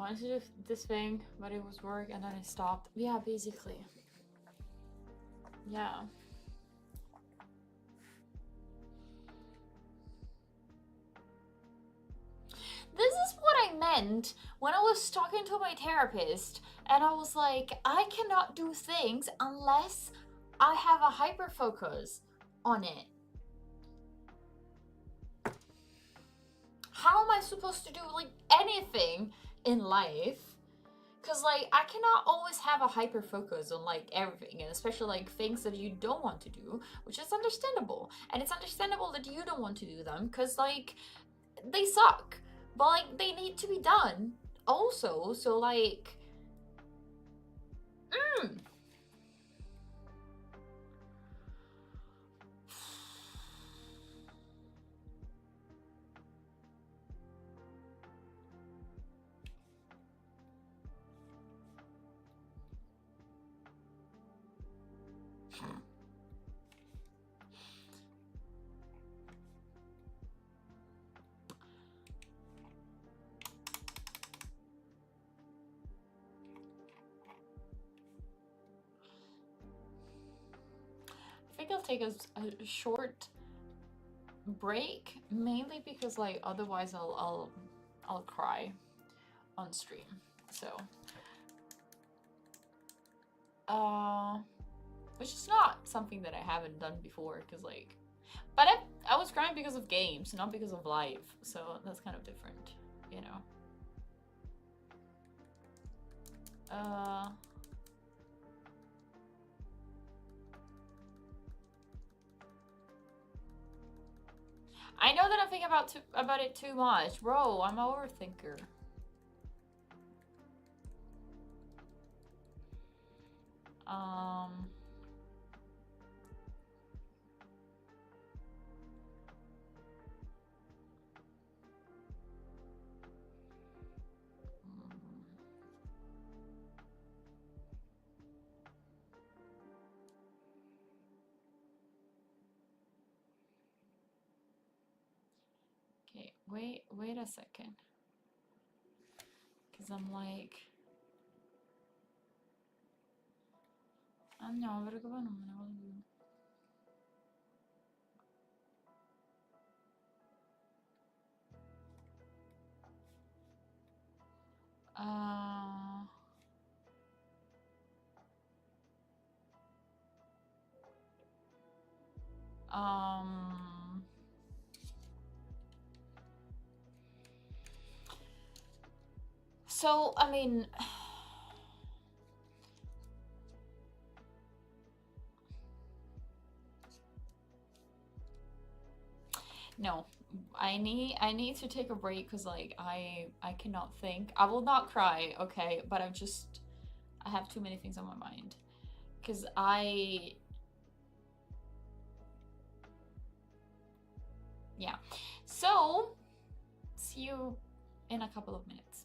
wanted to do this thing, but it was work and then I stopped. Yeah, basically. Yeah. This is what I meant when I was talking to my therapist, and I was like, I cannot do things unless I have a hyper focus on it. How am I supposed to do like anything in life? Because like I cannot always have a hyper focus on like everything, and especially like things that you don't want to do, which is understandable. And it's understandable that you don't want to do them because like they suck, but like they need to be done also. So like, mm. I think I'll take a short break, mainly because like otherwise I'll cry on stream. So which is not something that I haven't done before, because like, but I was crying because of games, not because of live, so that's kind of different, you know. I know that I'm thinking about it too much, bro. I'm an overthinker. Okay, wait a second, because I'm like, no, perché poi non me ne vado più. So, I mean, no, I need to take a break because like I cannot think. I will not cry, okay, but I have too many things on my mind because yeah. So, see you in a couple of minutes.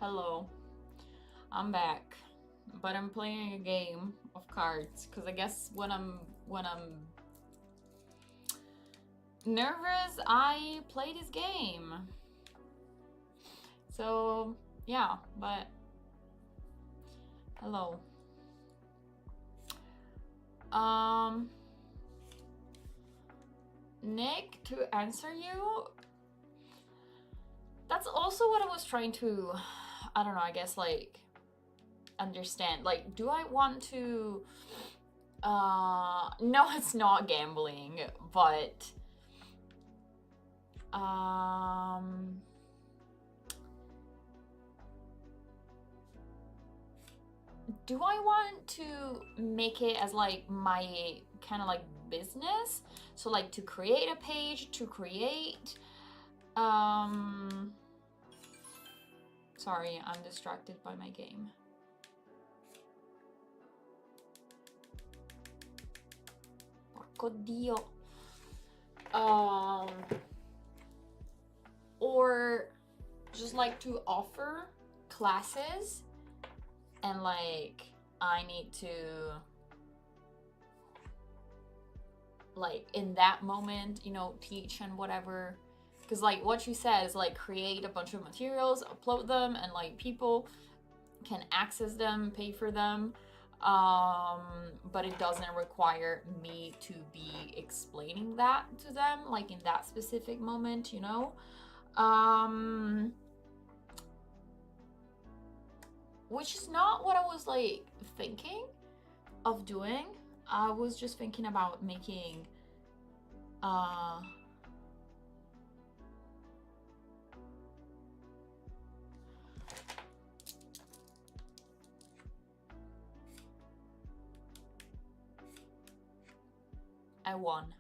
Hello, I'm back, but I'm playing a game of cards because I guess when I'm nervous, I play this game. So yeah, but hello. Um, Nick, to answer you, that's also what I was trying to, I don't know, I guess like understand. Like, do I want to? No, it's not gambling, but um, do I want to make it as like my kind of like business? So like to create a page, to create um sorry, I'm distracted by my game. Porco Dio. Um or just like to offer classes and like I need to like in that moment, you know, teach and whatever. Because like what you said is like create a bunch of materials, upload them, and like people can access them, pay for them. But it doesn't require me to be explaining that to them, like in that specific moment, you know. Um, which is not what I was like thinking of doing. I was just thinking about making uh I won.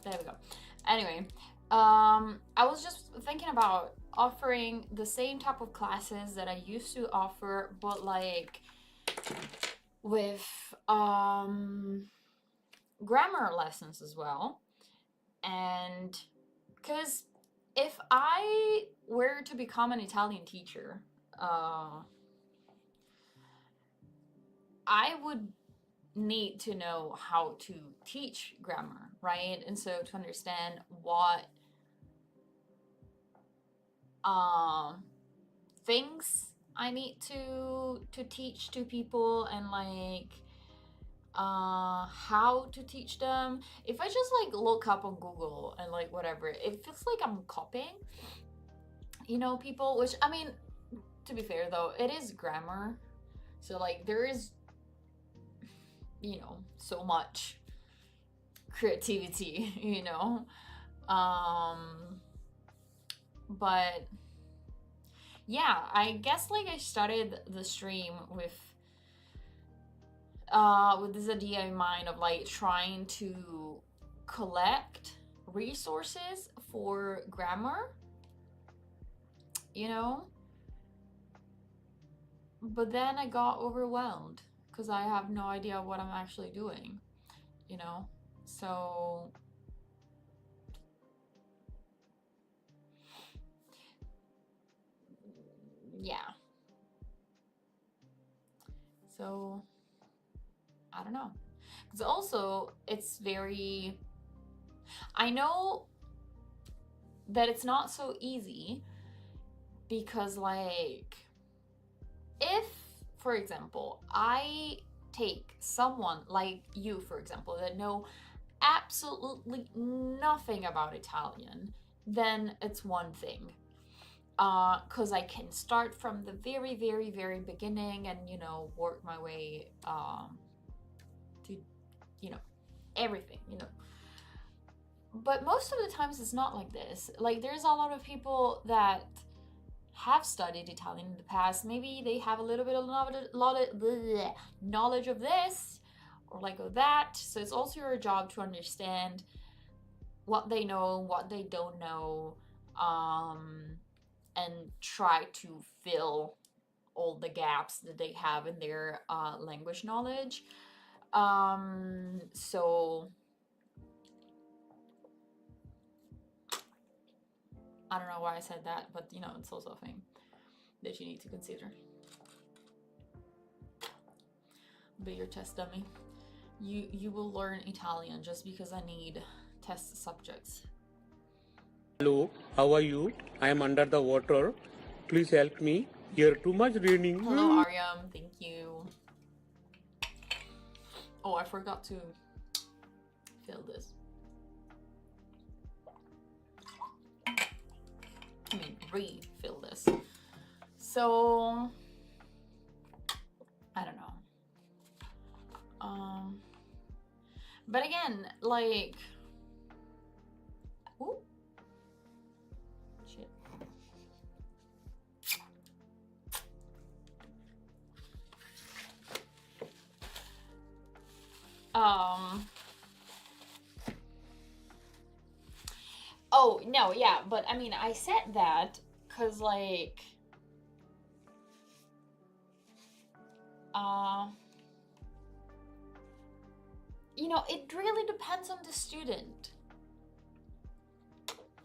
There we go. Anyway, I was just thinking about offering the same type of classes that I used to offer, but like with grammar lessons as well. And because if I were to become an Italian teacher, I would need to know how to teach grammar, right? And so to understand what um things I need to teach to people and like how to teach them. If I just like look up on Google and like whatever, it feels like I'm copying, you know, people, which I mean, to be fair though, it is grammar. So like there is, you know, so much creativity, you know. Um but yeah, I guess like I started the stream with this idea in mind of like trying to collect resources for grammar, you know. But then I got overwhelmed because I have no idea what I'm actually doing, you know. So yeah. So I don't know. Because also it's very, I know that it's not so easy because like if, for example, I take someone like you, for example, that know absolutely nothing about Italian, then it's one thing. Because I can start from the very, very, very beginning and, you know, work my way to, you know, everything, you know. But most of the times it's not like this. Like, there's a lot of people that have studied Italian in the past. Maybe they have a little bit of knowledge of this or like of that. So it's also your job to understand what they know, what they don't know, and try to fill all the gaps that they have in their language knowledge. So I don't know why I said that, but you know, it's also a thing that you need to consider. Be your test dummy. You will learn Italian just because I need test subjects. Hello, how are you? I am under the water. Please help me. Here too much raining. Hello, Aryam. Thank you. Oh, I forgot to fill this. I mean, refill this. So, I don't know. But again, like, ooh, shit. Oh, no, yeah, but I mean, I said that because, like, you know, it really depends on the student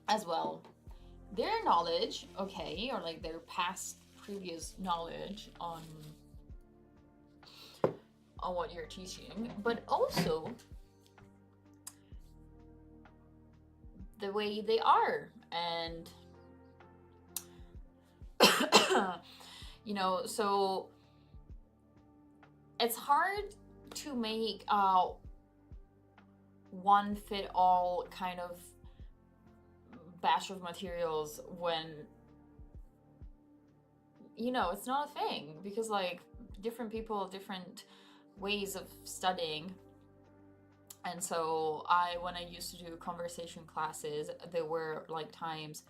as well. Their knowledge, okay, or like their past previous knowledge on what you're teaching, but also the way they are, and you know, so it's hard to make one fit all kind of batch of materials when, you know, it's not a thing, because like different people, different ways of studying. And so when I used to do conversation classes, there were like times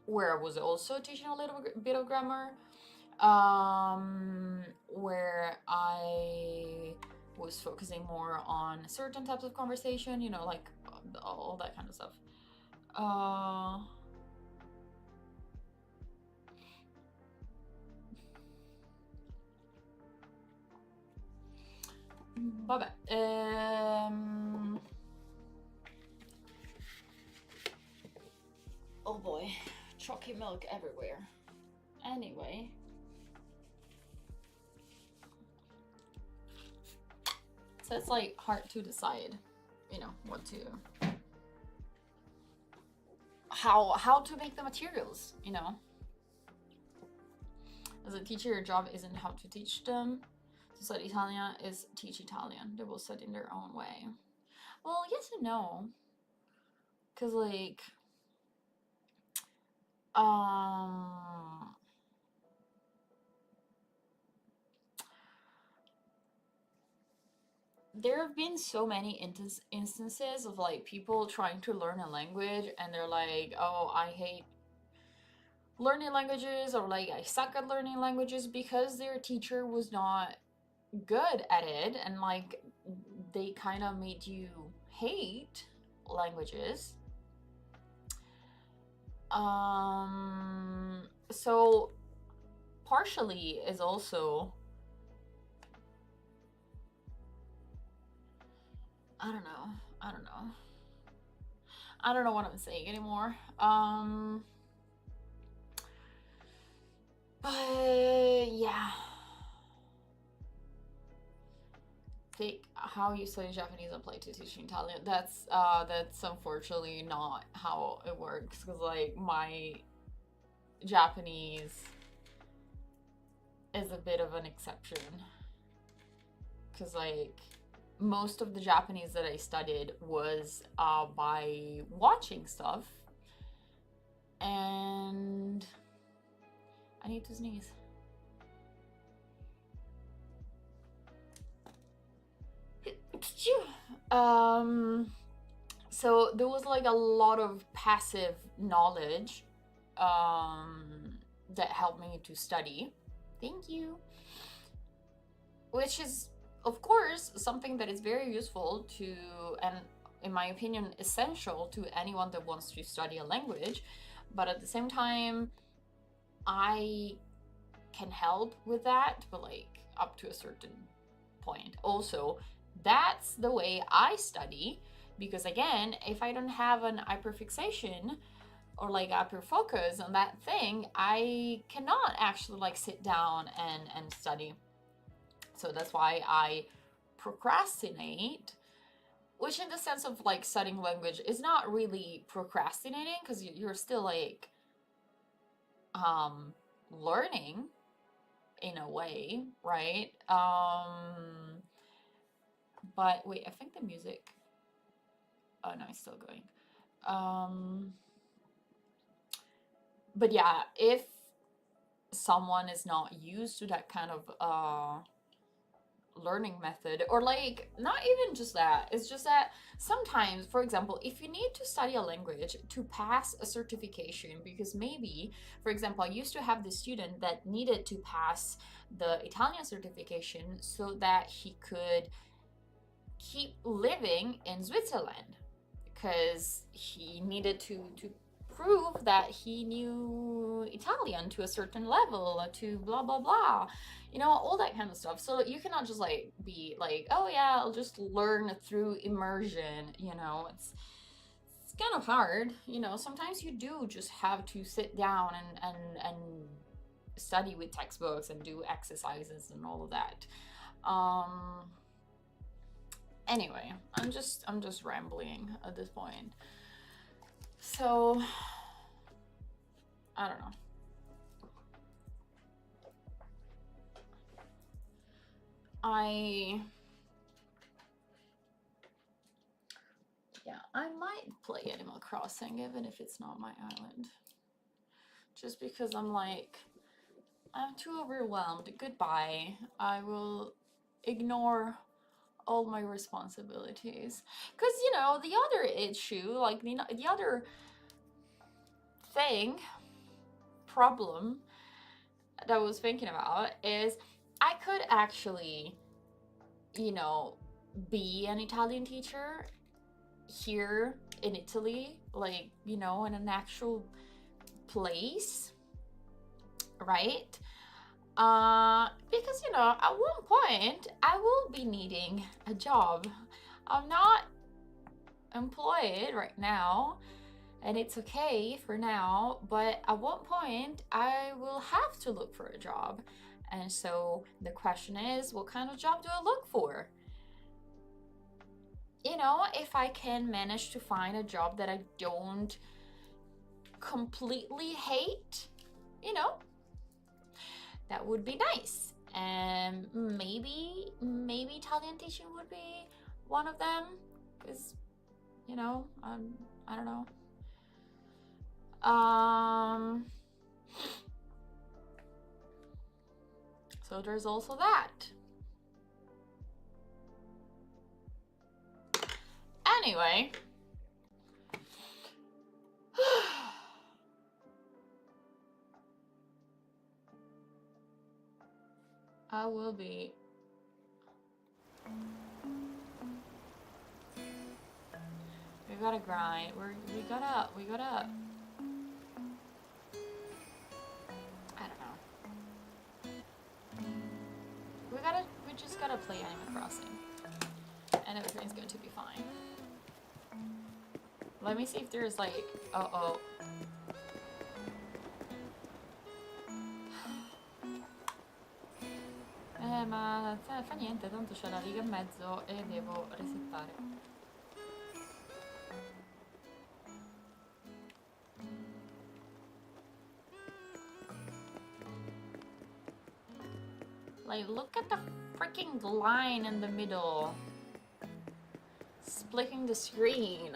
where I was also teaching a little bit of grammar, where I was focusing more on certain types of conversation, you know, like all that kind of stuff. Vabbè. Oh boy, chalky milk everywhere. Anyway. So it's like hard to decide, you know, what to, how to make the materials, you know. As a teacher, your job isn't how to teach them. To study Italian is teach Italian. They will study in their own way. Well, yes and no. Cause like, there have been so many instances of like people trying to learn a language and they're like, oh, I hate learning languages, or like I suck at learning languages, because their teacher was not good at it, and like they kind of made you hate languages. So partially is also, I don't know what I'm saying anymore. But yeah, take how you study Japanese and apply to teaching Italian. That's unfortunately not how it works, because like my Japanese is a bit of an exception, because like most of the Japanese that I studied was by watching stuff, and I need to sneeze. So there was like a lot of passive knowledge that helped me to study. Thank you. Which is, of course, something that is very useful to, and in my opinion, essential to anyone that wants to study a language. But at the same time, I can help with that, but like up to a certain point. Also, that's the way I study, because again, if I don't have an hyperfixation or like hyper focus on that thing, I cannot actually like sit down and study. So that's why I procrastinate, which in the sense of like studying language is not really procrastinating, because you're still like learning in a way, right? But wait, I think the music, oh no, it's still going. But yeah, if someone is not used to that kind of learning method, or like not even just that, it's just that sometimes, for example, if you need to study a language to pass a certification, because maybe, for example, I used to have this student that needed to pass the Italian certification so that he could keep living in Switzerland, because he needed to prove that he knew Italian to a certain level, to blah blah blah, you know, all that kind of stuff. So you cannot just like be like, oh yeah, I'll just learn through immersion, you know. It's kind of hard, you know. Sometimes you do just have to sit down and study with textbooks and do exercises and all of that. Anyway, I'm just rambling at this point. So I don't know. I might play Animal Crossing even if it's not my island. Just because I'm like, I'm too overwhelmed. Goodbye. I will ignore all my responsibilities. Because, you know, the other issue, like the other problem that I was thinking about is I could actually, you know, be an Italian teacher here in Italy, like, you know, in an actual place, right? Because, you know, at one point I will be needing a job. I'm not employed right now, and it's okay for now, but at one point I will have to look for a job. And so the question is, what kind of job do I look for? You know, if I can manage to find a job that I don't completely hate, you know, that would be nice. And maybe Italian teaching would be one of them, because, you know, I don't know. So there's also that. Anyway, I will be we gotta grind. We gotta I don't know. We just gotta play Animal Crossing. And everything's going to be fine. Let me see if there's like ma fa niente, tanto c'è la riga e mezzo e devo resettare. Like, look at the freaking line in the middle. Splitting the screen.